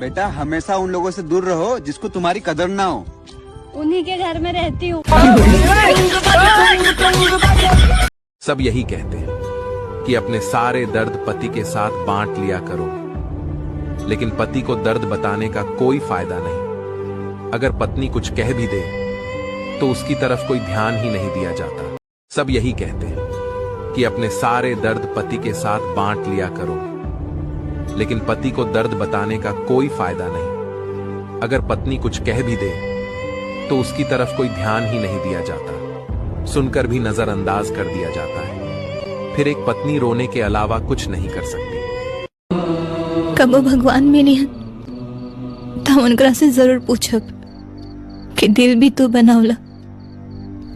बेटा हमेशा उन लोगों से दूर रहो जिसको तुम्हारी कदर ना हो। उन्हीं के घर में रहती हूँ। सब यही कहते हैं कि अपने सारे दर्द पति के साथ बांट लिया करो, लेकिन पति को दर्द बताने का कोई फायदा नहीं। अगर पत्नी कुछ कह भी दे तो उसकी तरफ कोई ध्यान ही नहीं दिया जाता। सब यही कहते हैं कि अपने सारे दर्द पति के साथ बांट लिया करो, लेकिन पति को दर्द बताने का कोई फायदा नहीं। अगर पत्नी कुछ कह भी दे तो उसकी तरफ कोई ध्यान ही नहीं दिया जाता, सुनकर भी नजरअंदाज कर दिया जाता है। फिर एक पत्नी रोने के अलावा कुछ नहीं कर सकती। कबो भगवान मिली तो उनकरा से जरूर पूछब कि दिल भी तू बनावला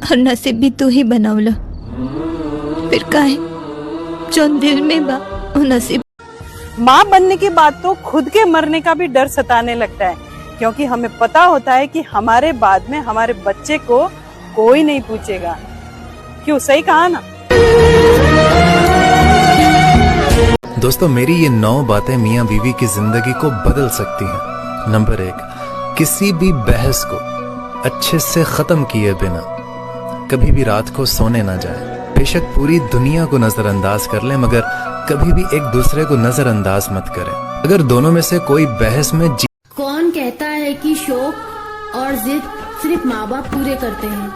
और नसीब भी तू ही बनावला, फिर काहे जो दिल में बा वो नसीब। माँ बनने के बाद तो खुद के मरने का भी डर सताने लगता है, क्योंकि हमें पता होता है कि हमारे बाद में हमारे बच्चे को कोई नहीं पूछेगा। क्यों, सही कहा ना? दोस्तों, मेरी ये 9 बातें मियाँ बीवी की जिंदगी को बदल सकती हैं। नंबर 1, किसी भी बहस को अच्छे से खत्म किए बिना कभी भी रात को सोने ना जाए। बेशक पूरी दुनिया को नजरअंदाज कर लें, मगर कभी भी एक दूसरे को नजरअंदाज मत करें। अगर दोनों में से कोई बहस में कौन कहता है कि शौक और जिद सिर्फ माँ बाप पूरे करते हैं?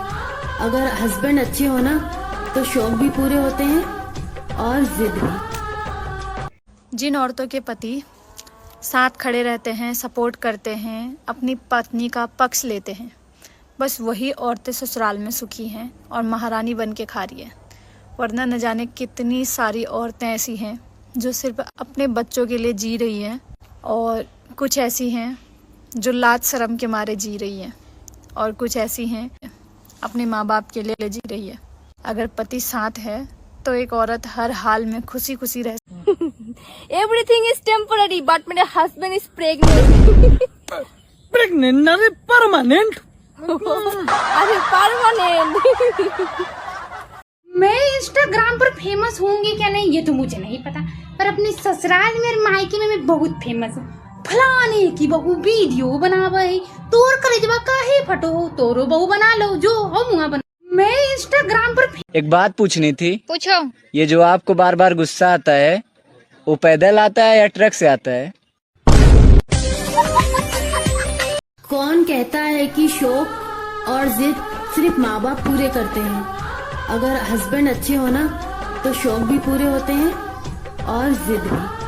अगर हस्बैंड अच्छे हो ना तो शौक भी पूरे होते हैं और जिद भी। जिन औरतों के पति साथ खड़े रहते हैं, सपोर्ट करते हैं, अपनी पत्नी का पक्ष लेते हैं, बस वही औरतें ससुराल में सुखी हैं और महारानी बन के खा रही है। वरना न जाने कितनी सारी औरतें ऐसी हैं जो सिर्फ अपने बच्चों के लिए जी रही हैं, और कुछ ऐसी हैं जो लाज शर्म के मारे जी रही हैं, और कुछ ऐसी हैं अपने माँ बाप के लिए जी रही है। अगर पति साथ है तो एक औरत हर हाल में खुशी खुशी रह। Everything is temporary, but my husband is pregnant. Pregnant ना रे, परमानेंट। अरे परमानेंट। मैं इंस्टाग्राम पर फेमस होंगी क्या नहीं ये तो मुझे नहीं पता, पर अपने ससुराल में और मायके में मैं बहुत फेमस हूँ। फलाने की बहू वीडियो बनावे, तोर कलेजवा काहे फटो, तोरो बहू बना लो जो हो मुआ बना। मैं इंस्टाग्राम पर एक बात पूछनी थी। पूछो। ये जो आपको बार बार गुस्सा आता है वो पैदल आता है या ट्रक से आता है? कौन कहता है कि शौक और जिद सिर्फ माँ बाप पूरे करते हैं? अगर हस्बैंड अच्छे हो ना तो शौक भी पूरे होते हैं और जिद भी।